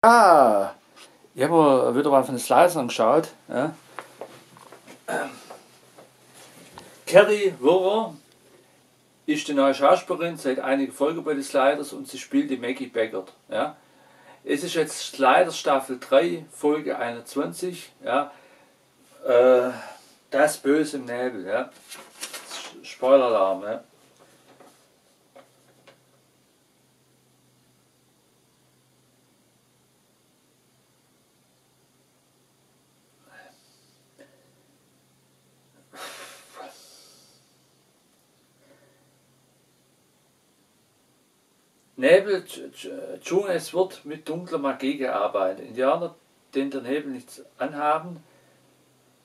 Ah, ich habe mir wieder mal von den Sliders angeschaut. Ja. Carrie Worrer ist die neue Schauspielerin seit einigen Folgen bei den Sliders und sie spielt die Maggie Beckert. Ja. Es ist jetzt Sliders Staffel 3, Folge 21. Ja. Das Böse im Nebel. Ja. Spoiler-Alarm. Ja. Nebel, Dschungel, es wird mit dunkler Magie gearbeitet. Indianer, denen der Nebel nichts anhaben,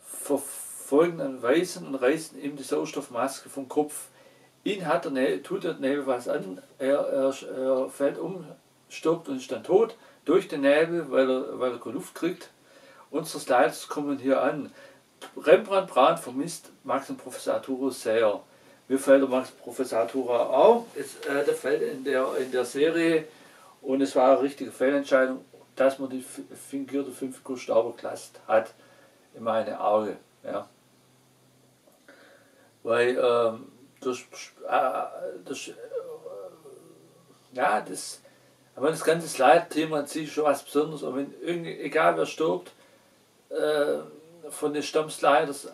verfolgen einen Weißen und reißen ihm die Sauerstoffmaske vom Kopf. Ihn hat tut der Nebel was an, er fällt um, stirbt und ist dann tot durch den Nebel, weil er keine Luft kriegt. Unsere Slides kommen hier an. Rembrandt Brand vermisst Max und Professor Arturo sehr. Mir fällt der Max Professor Arturo auch. Der fällt in der Serie und es war eine richtige Fehlentscheidung, dass man die fingierte 5 Gustavo gelassen hat, in meine Augen. Ja. Weil aber das ganze Slide-Thema an sich schon was Besonderes. Und wenn egal wer stirbt, von den Stammsliders,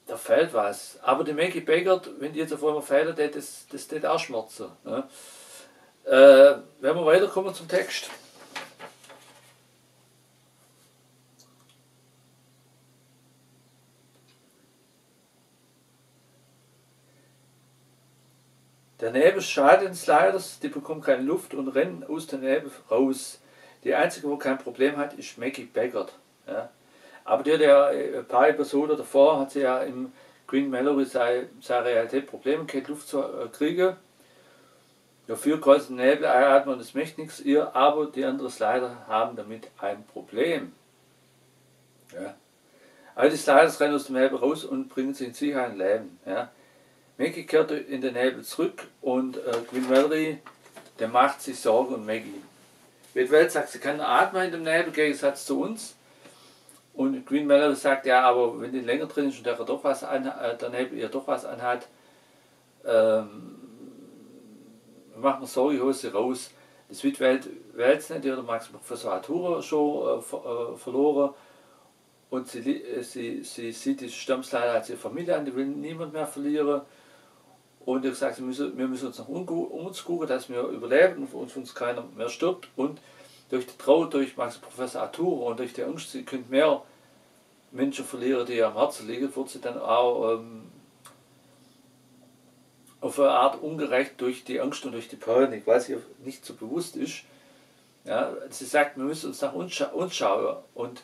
da fällt was. Aber die Maggie Beckert, wenn die jetzt auf einmal fällt, das tut auch schmerzen. Ne? Wenn wir weiterkommen zum Text. Der Nebel schadet den Sliders, die bekommen keine Luft und rennen aus dem Nebel raus. Die einzige, wo kein Problem hat, ist Maggie Beckert. Ja. Aber die hat ja ein paar Episoden davor, hat sie ja im Queen Mallory seine Realität Probleme, keine Luft zu kriegen. Dafür kreuzen Nebel einatmen und es möchte nichts ihr, aber die anderen Slider haben damit ein Problem. Ja. All die Sliders rennen aus dem Nebel raus und bringen sich in Sicherheit ein Leben. Ja. Maggie kehrt in den Nebel zurück und Queen Mallory, der macht sich Sorgen um Maggie. Welt sagt, sie kann atmen in dem Nebel, im Gegensatz zu uns. Und Queen Mallory sagt, ja, aber wenn die länger drin ist und der Nebel ihr doch was anhat, machen wir Sorge, hol sie raus. Das wird Welt nicht, die hat Max Professor Arturo schon verloren. Und sie sieht die Stammsleiter als ihre Familie an, die will niemand mehr verlieren. Und er sagt, wir müssen uns noch uns gucken, dass wir überleben und uns keiner mehr stirbt. Und durch die Trauer, durch Max Professor Arturo und durch die Angst, sie könnte mehr Menschen verlieren, die ihr am Herzen liegen, wird sie dann auch auf eine Art ungerecht durch die Angst und durch die Panik, weil sie nicht so bewusst ist. Ja, sie sagt, wir müssen uns nach uns schauen und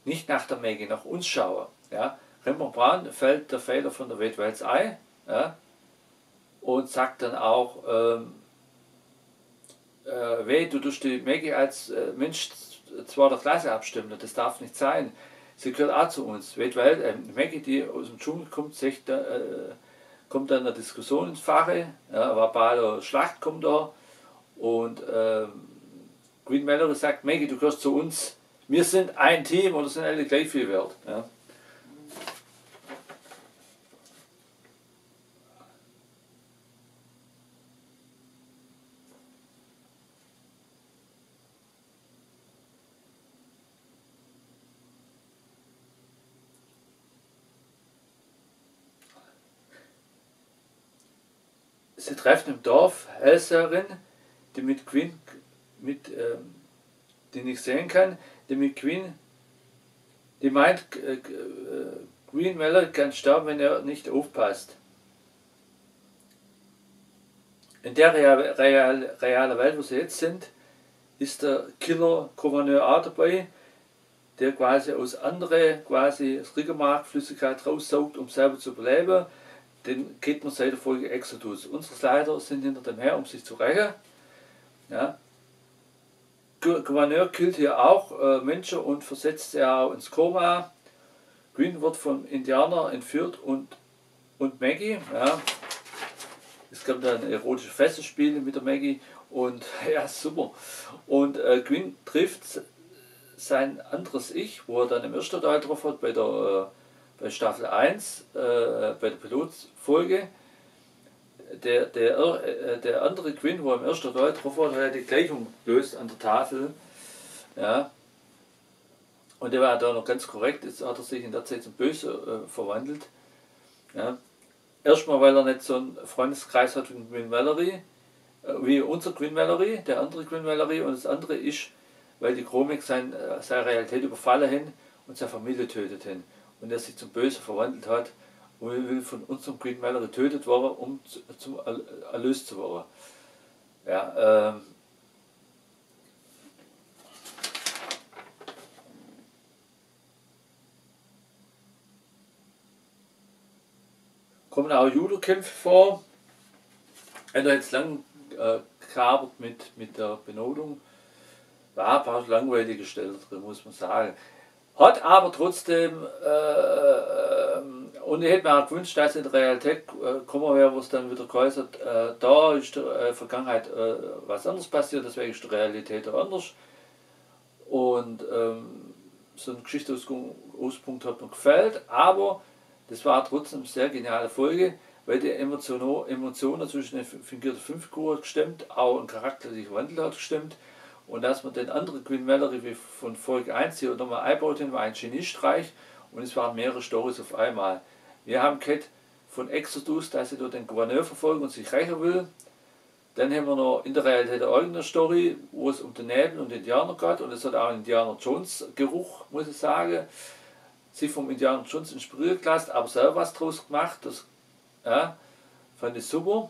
nicht nach der Maggie, nach uns schauen. Ja. Rembrandt Brand fällt der Fehler von der Welt ein. Ja. Und sagt dann auch, du tust die Maggie als Mensch zweiter Klasse abstimmen, das darf nicht sein. Sie gehört auch zu uns. Maggie, die aus dem Dschungel kommt, kommt dann eine Diskussion ins Fache, ja, verbale Schlacht kommt da und Queen Mallory sagt, Maggie, du gehörst zu uns, wir sind ein Team und sind alle gleich viel wert. Ja. Sie treffen im Dorf Hellseherin, die mit Queen, die nicht sehen kann, die meint, Queen Mallory kann sterben, wenn er nicht aufpasst. In der realen Welt, wo sie jetzt sind, ist der Killer Gouverneur auch dabei, der quasi aus anderen das Rickermark-Flüssigkeit raussaugt, um selber zu überleben. Den kennt man seit der Folge Exodus. Unsere Slider sind hinter dem her, um sich zu rächen. Ja. Gouverneur killt hier auch Menschen und versetzt sie auch ins Koma. Queen wird vom Indianer entführt und Maggie. Ja. Es kommt dann erotische Festspiele mit der Maggie Und ja, super. Und Quinn trifft sein anderes Ich, wo er dann im ersten Teil drauf hat, bei Staffel 1, bei der Pilotfolge. Der andere Quinn, wo er im ersten Teil drauf war, hat die Gleichung gelöst an der Tafel. Ja. Und der war da noch ganz korrekt, jetzt hat er sich in der Zeit zum Böse verwandelt. Ja. Erstmal, weil er nicht so einen Freundeskreis hat wie Quinn Mallory, wie unser Quinn Mallory, der andere Quinn Mallory, und das andere ist, weil die Chromex seine Realität überfallen haben und seine Familie tötet haben. Und er sich zum Böse verwandelt hat und will von unserem Quinn Mallory getötet werden, um zum erlöst zu werden. Ja, kommen auch Judo-Kämpfe vor. Er hat jetzt lang gearbeitet mit der Benotung. War ein paar langweilige Stellen drin, muss man sagen. Hat aber trotzdem, und ich hätte mir auch gewünscht, dass in der Realität kommen wäre, wo es dann wieder geheißen hat, da ist in der Vergangenheit was anderes passiert, deswegen ist die Realität auch anders. Und so ein Geschichtsausgangspunkt hat mir gefällt, aber das war trotzdem eine sehr geniale Folge, weil die Emotionen zwischen den fingierten 5 Figuren gestimmt, auch ein charakterlicher Wandel hat gestimmt. Und dass man den anderen Quinn Mallory wie von Folge 1 hier nochmal einbaut haben, war ein Geniestreich und es waren mehrere Storys auf einmal. Wir haben gehört von Exodus, dass er dort den Gouverneur verfolgen und sich rächen will. Dann haben wir noch in der Realität eine eigene Story, wo es um den Nebel und Indianer geht, und es hat auch einen Indiana Jones Geruch, muss ich sagen. Sie vom Indiana Jones inspiriert gelassen, aber selber was draus gemacht. Das ja, fand ich super.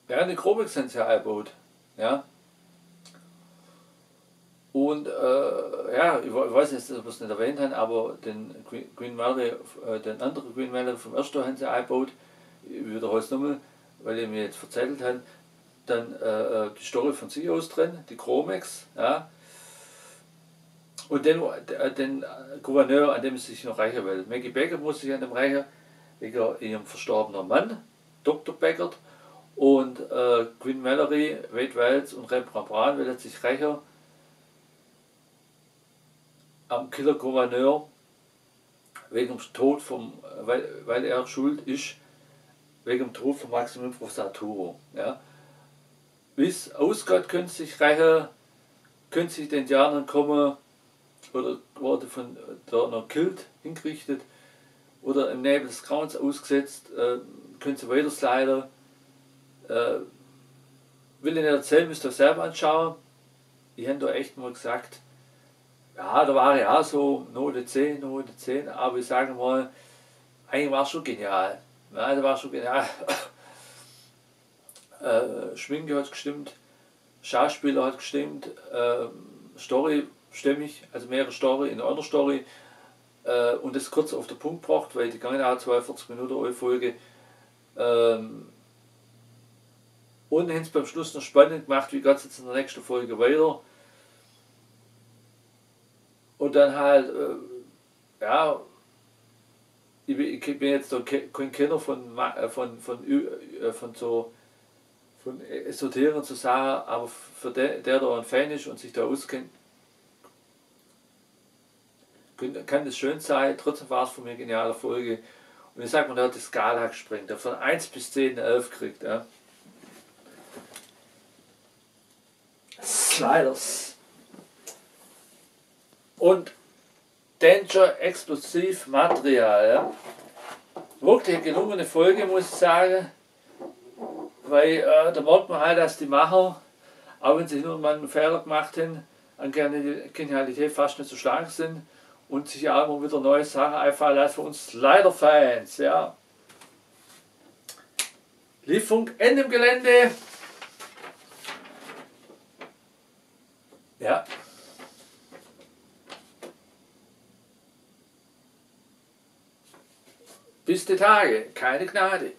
Ja, die Chromex sind ja eingebaut. Ja. Und ja, ich weiß nicht, ob wir es nicht erwähnt haben, aber den Quinn Mallory, den anderen Quinn Mallory vom ersten haben sie eingebaut. Ich wiederhole es nochmal, weil ich mir jetzt erzählt habe. Dann die Story von sich aus drin, die Chromex. Ja. Und den Gouverneur, an dem sie sich noch rächen will. Maggie Beckett muss sich an dem rächen, wegen ihrem verstorbenen Mann, Dr. Beckett. Und Quinn Mallory, Wade Wells und Rembrandt Brahn will sich rächen am Killer Gouverneur wegen dem Tod weil er schuld ist wegen dem Tod von Maximum Professor Arturo. Ja. Wie es ausgeht, können sie sich rächen, können sich den Indianern kommen oder wurde von da noch Kilt hingerichtet oder im Nebel des Grauens ausgesetzt, können sie weiter sliden. Will ich nicht erzählen, müsst ihr selber anschauen. Ich habe da echt mal gesagt, ja, da war ja so Note 10, aber ich sage mal, eigentlich war es schon genial. Ja, das war schon genial. Schminke hat gestimmt, Schauspieler hat gestimmt, Story stimmig, also mehrere Story in einer Story, und das kurz auf den Punkt gebracht, weil die gange auch 42 Minuten eure Folge. Und haben es beim Schluss noch spannend gemacht, wie geht es jetzt in der nächsten Folge weiter. Und dann halt, ja, ich bin jetzt kein Kenner von Esoterien zu sagen, aber für der da ein Fan ist und sich da auskennt, kann das schön sein. Trotzdem war es von mir eine geniale Folge. Und ich sag mal, da hat die Skala gesprengt, der von 1 bis 10 eine 11 kriegt. Ja. Sliders. Und Danger Explosiv Material. Ja. Wirklich eine gelungene Folge, muss ich sagen. Weil da merkt man halt, dass die Macher, auch wenn sie hin und mal einen Fehler gemacht haben, an Genialität fast nicht so stark sind und sich auch immer wieder neue Sachen einfallen lassen für uns Slider-Fans. Ja. Lieferung Ende im Gelände. Ja. Bis die Tage, keine Gnade.